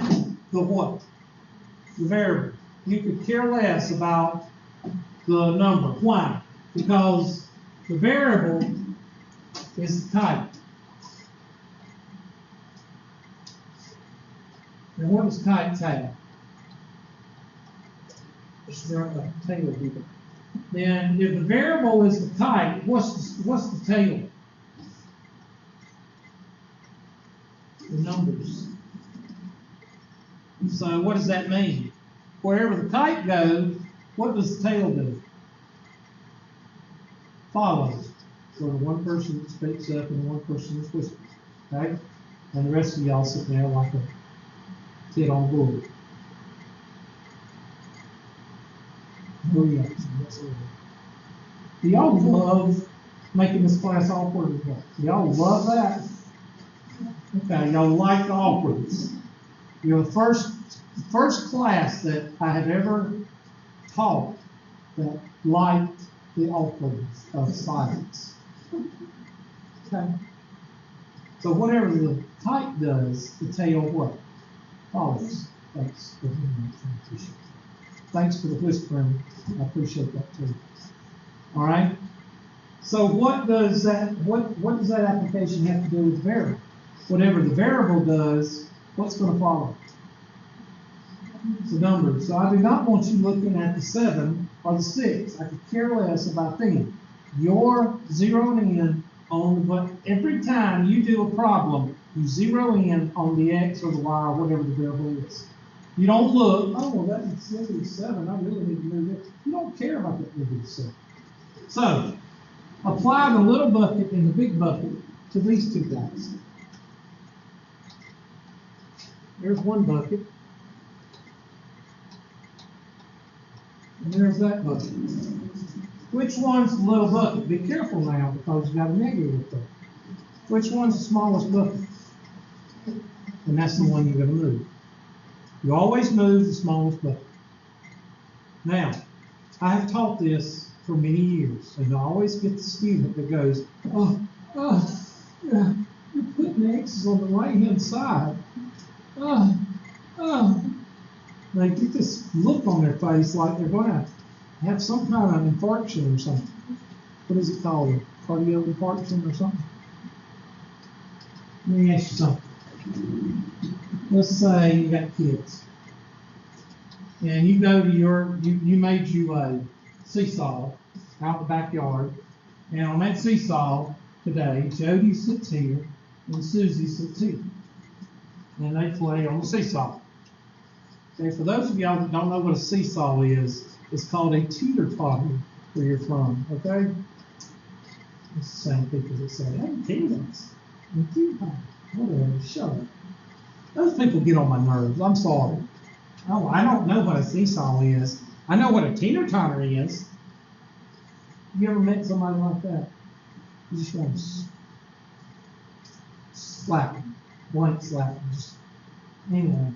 the what? The variable. You could care less about the number. Why? Because the variable is the type. And what does types have? Just write a tail here. Then if the variable is the type, what's the tail? The numbers. So what does that mean? Wherever the type goes, what does the tail do? Follows. So the one person speaks up and one person is whispers. Okay? And the rest of y'all sit there like a kid on board. Oh yeah. Do y'all love making this class awkward? Do y'all love that? Okay, y'all like the awkwardness. You know, the first class that I have ever taught that liked the awkwardness of silence. Okay. So whatever the type does, the tail what? Follows. Thanks for the Thanks for the whispering. I appreciate that too. All right. So what does that application have to do with the variable? Whatever the variable does, what's going to follow? The numbers. So I do not want you looking at the 7 or the 6. I could care less about them. You're zeroing in on but every time you do a problem, you zero in on the X or the Y or whatever the variable is. You don't look, oh, well, that's -7. I really need to move it. You don't care about that -7. So, apply the little bucket and the big bucket to these two guys. There's one bucket. And there's that bucket. Which one's the little bucket? Be careful now because you got a negative there. Which one's the smallest bucket? And that's the one you're going to move. You always move the smallest bucket. Now, I have taught this for many years, and I always get the student that goes, yeah, you're putting X's on the right-hand side. They get this look on their face like they're going to have some kind of infarction or something. What is it called? A cardio infarction or something? Let me ask you something. Let's say you got kids. and you go to you made you a seesaw out in the backyard, and on that seesaw today, Jody sits here and Susie sits here, and they play on the seesaw. Okay, for those of y'all that don't know what a seesaw is, it's called a teeter-totter where you're from, okay? It's the same people that say, hey, teeters, whatever, shut up. Those people get on my nerves, I'm sorry. Oh, I don't know what a seesaw is. I know what a teeter-totter is. You ever met somebody like that? You just want to slap them, blank slap them, just, anyway.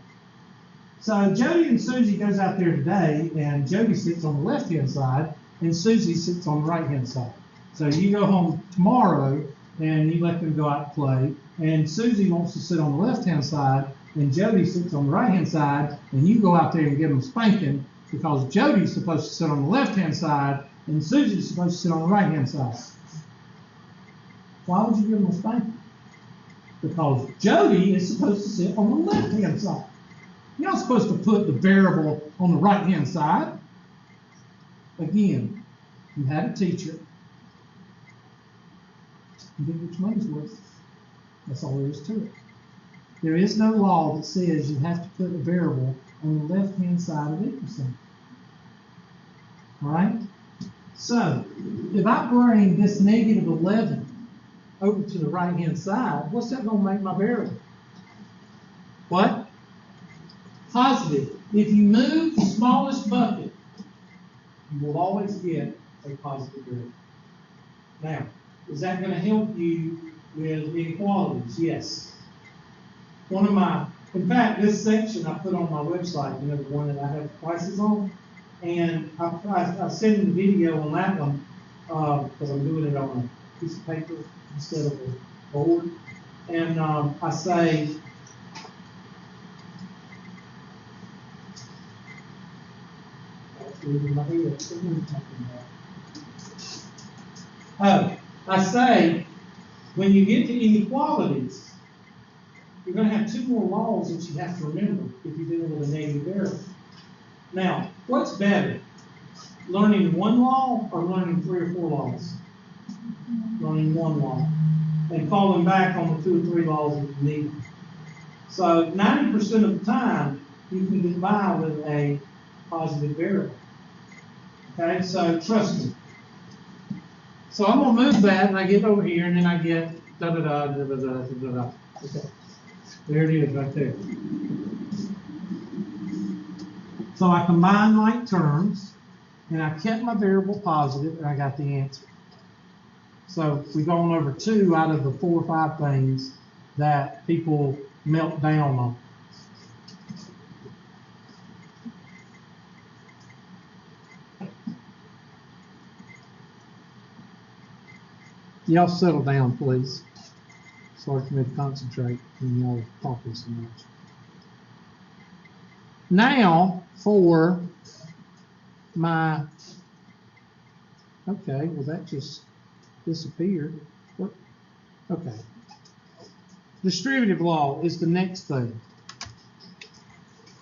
So Jody and Susie goes out there today, and Jody sits on the left-hand side, and Susie sits on the right-hand side. So you go home tomorrow, and you let them go out and play, and Susie wants to sit on the left-hand side, and Jody sits on the right-hand side, and you go out there and give them a spanking, because Jody's supposed to sit on the left-hand side, and Susie's supposed to sit on the right-hand side. Why would you give them a spanking? Because Jody is supposed to sit on the left-hand side. You're not supposed to put the variable on the right-hand side. Again, you had a teacher. You get what your money's worth. That's all there is to it. There is no law that says you have to put a variable on the left-hand side of equal sign. All right? So, if I bring this negative 11 over to the right-hand side, what's that going to make my variable? What? Positive. If you move the smallest bucket, you will always get a positive variable. Now, is that going to help you with inequalities? Yes. In fact, this section I put on my website, the one that I have prices on, and I sent in the video on that one because I'm doing it on a piece of paper instead of a board. And I say, I say, when you get to inequalities, you're going to have two more laws that you have to remember if you're dealing with a negative variable. Now, what's better? Learning one law or learning 3 or 4 laws? Learning one law. And falling back on the 2 or 3 laws that you need. So 90% of the time, you can get by with a positive variable. Okay, so trust me. So I'm going to move that, and I get over here, and then I get da-da-da, da-da-da, da-da-da. Okay, there it is right there. So I combined like terms, and I kept my variable positive, and I got the answer. So we've gone over 2 out of the 4 or 5 things that people melt down on. Y'all settle down, please. It's hard for me to concentrate when y'all are talking so much. Now for my, okay, well that just disappeared. What? Okay. Distributive law is the next thing.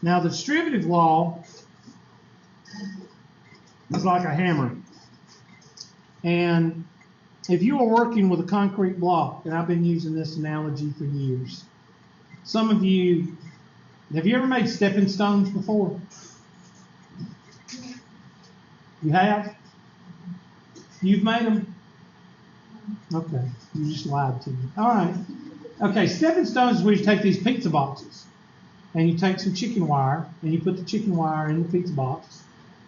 Now the distributive law is like a hammer. And if you are working with a concrete block, and I've been using this analogy for years, some of you, have you ever made stepping stones before? You have? You've made them? Okay, you just lied to me. All right. Okay, stepping stones is where you take these pizza boxes, and you take some chicken wire, and you put the chicken wire in the pizza box,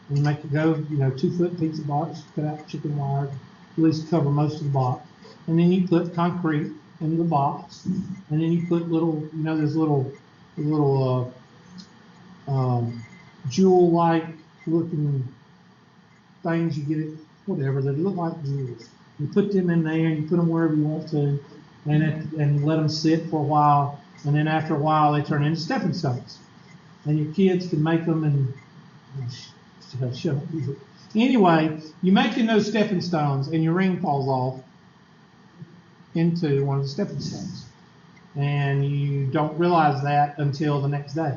and you make it go, 2-foot pizza box, cut out the chicken wire, at least cover most of the box. And then you put concrete in the box, and then you put little, there's little jewel-like looking things you get it, whatever, that look like jewels. You put them in there, and you put them wherever you want to, and let them sit for a while, and then after a while they turn into stepping stones. And your kids can make them and shut up. Anyway, you're making those stepping stones, and your ring falls off into one of the stepping stones. And you don't realize that until the next day.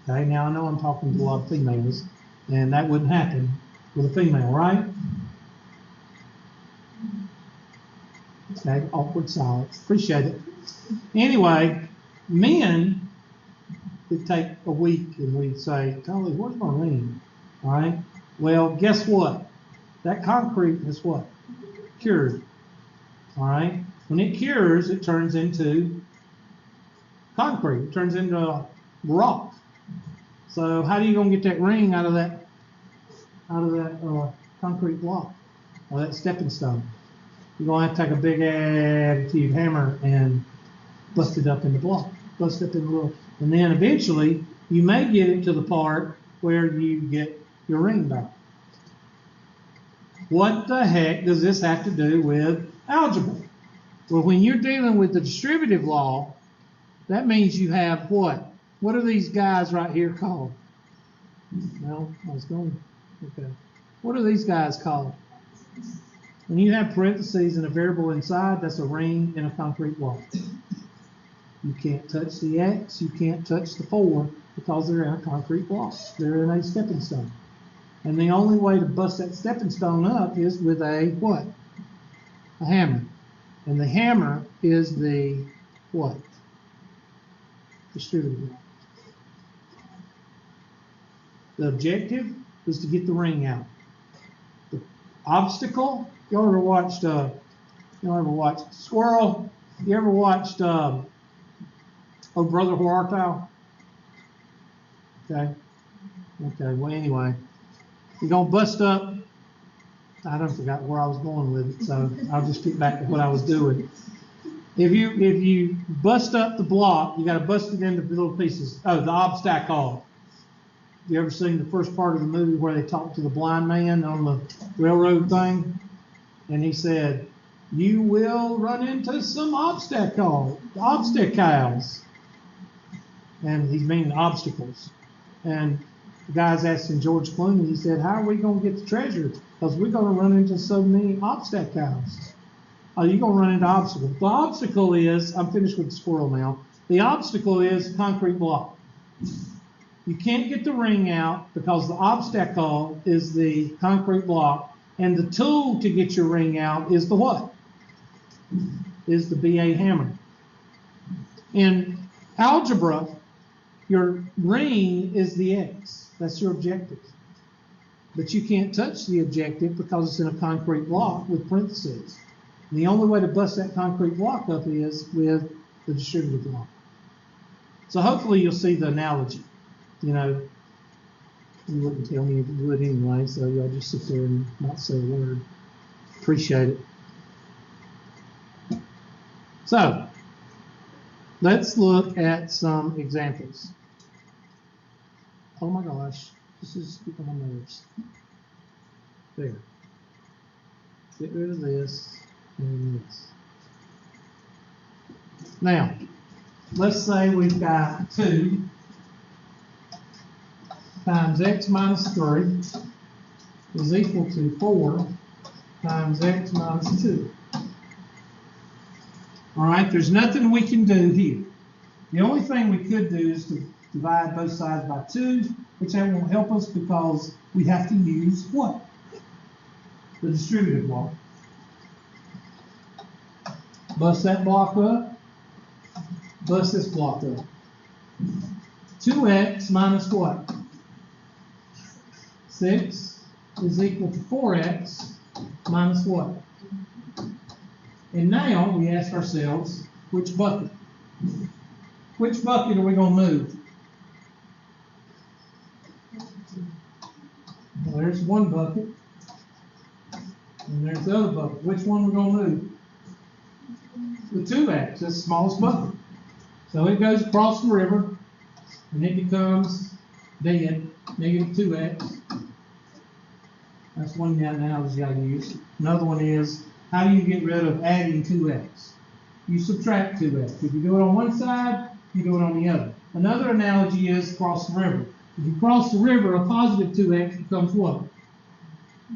Okay, now I know I'm talking to a lot of females, and that wouldn't happen with a female, right? Okay, awkward silence. Appreciate it. Anyway, men, it'd take a week, and we'd say, Golly, where's my ring? All right. Well, guess what? That concrete is what? Cured. All right. When it cures, it turns into concrete. It turns into rock. So how are you gonna get that ring out of that concrete block or that stepping stone? You're gonna have to take a big additive hammer and bust it up in the block, bust it up in the little, and then eventually you may get it to the part where you get your ring back. What the heck does this have to do with algebra? Well, when you're dealing with the distributive law, that means you have what? What are these guys right here called? Well, I was going, okay. What are these guys called? When you have parentheses and a variable inside, that's a ring in a concrete block. You can't touch the X, you can't touch the 4 because they're in a concrete block. They're in a stepping stone. And the only way to bust that stepping stone up is with a what? A hammer. And the hammer is the what? Distributive law. The objective is to get the ring out. The obstacle, y'all ever watched Squirrel? You ever watched Oh Brother, Where Art Thou? Okay. Okay, well anyway. You're gonna bust up. I don't forgot where I was going with it, so I'll just get back to what I was doing. If you bust up the block, you got to bust it into little pieces. Oh, the obstacle. You ever seen the first part of the movie where they talk to the blind man on the railroad thing, and he said, "You will run into some obstacles," and he's meaning obstacles. And the guy's asking George Clooney, he said, "How are we going to get the treasure? Because we're going to run into so many obstacles." Oh, you're going to run into obstacles. The obstacle is, I'm finished with the squirrel now. The obstacle is concrete block. You can't get the ring out because the obstacle is the concrete block, and the tool to get your ring out is the what? Is the BA hammer. In algebra, your ring is the X. That's your objective. But you can't touch the objective because it's in a concrete block with parentheses. And the only way to bust that concrete block up is with the distributive law. So hopefully you'll see the analogy. You know, you wouldn't tell me if you would anyway, so y'all just sit there and not say a word. Appreciate it. So, let's look at some examples. Oh my gosh, this is getting on my nerves. There. Get rid of this and this. Now, let's say we've got 2 times x minus 3 is equal to 4 times x minus 2. All right, there's nothing we can do here. The only thing we could do is to divide both sides by 2, which that won't help us because we have to use what? The distributive law. Bust that block up. Bust this block up. 2x minus what? 6 is equal to 4x minus what? And now we ask ourselves, which bucket? Which bucket are we going to move? Well, there's one bucket. And there's the other bucket. Which one are we going to move? The 2x, that's the smallest bucket. So it goes across the river, and it becomes dead, negative 2x. That's one analogy I use. Another one is, how do you get rid of adding 2x? You subtract 2x. If you do it on one side, you do it on the other. Another analogy is cross the river. If you cross the river, a positive 2x becomes what?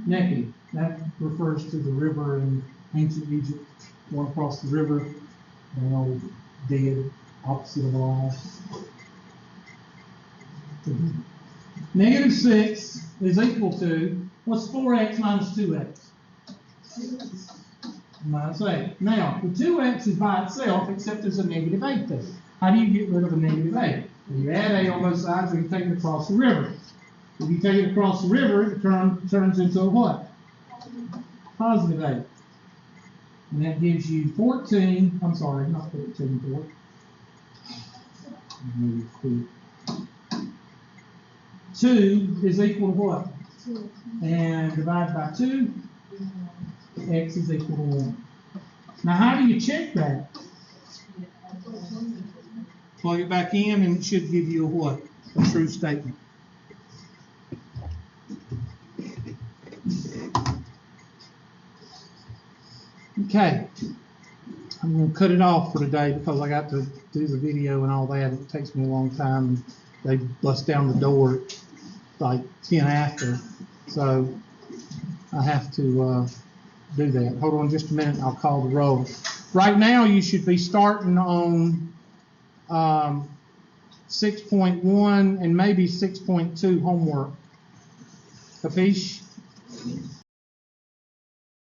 Negative. That refers to the river in ancient Egypt. Going across the river, dead, opposite of alive. Negative 6 is equal to, what's 4x minus 2x? Minus 8. Now, the 2x is by itself, except there's a negative 8 there. How do you get rid of a negative 8? Well, you add a on both sides, or you take it across the river. If you take it across the river, it turns into a what? Positive 8. And that gives you 14, I'm sorry, not 14, 4. Maybe 2. 2 is equal to what? 2. And divided by 2, x is equal to 1. Now, how do you check that? Plug it back in, and it should give you a what? A true statement. Okay. I'm going to cut it off for today because I got to do the video and all that. It takes me a long time. They bust down the door at like 10 after. So I have to do that. Hold on just a minute and I'll call the roll. Right now you should be starting on 6.1 and maybe 6.2 homework. Capiche?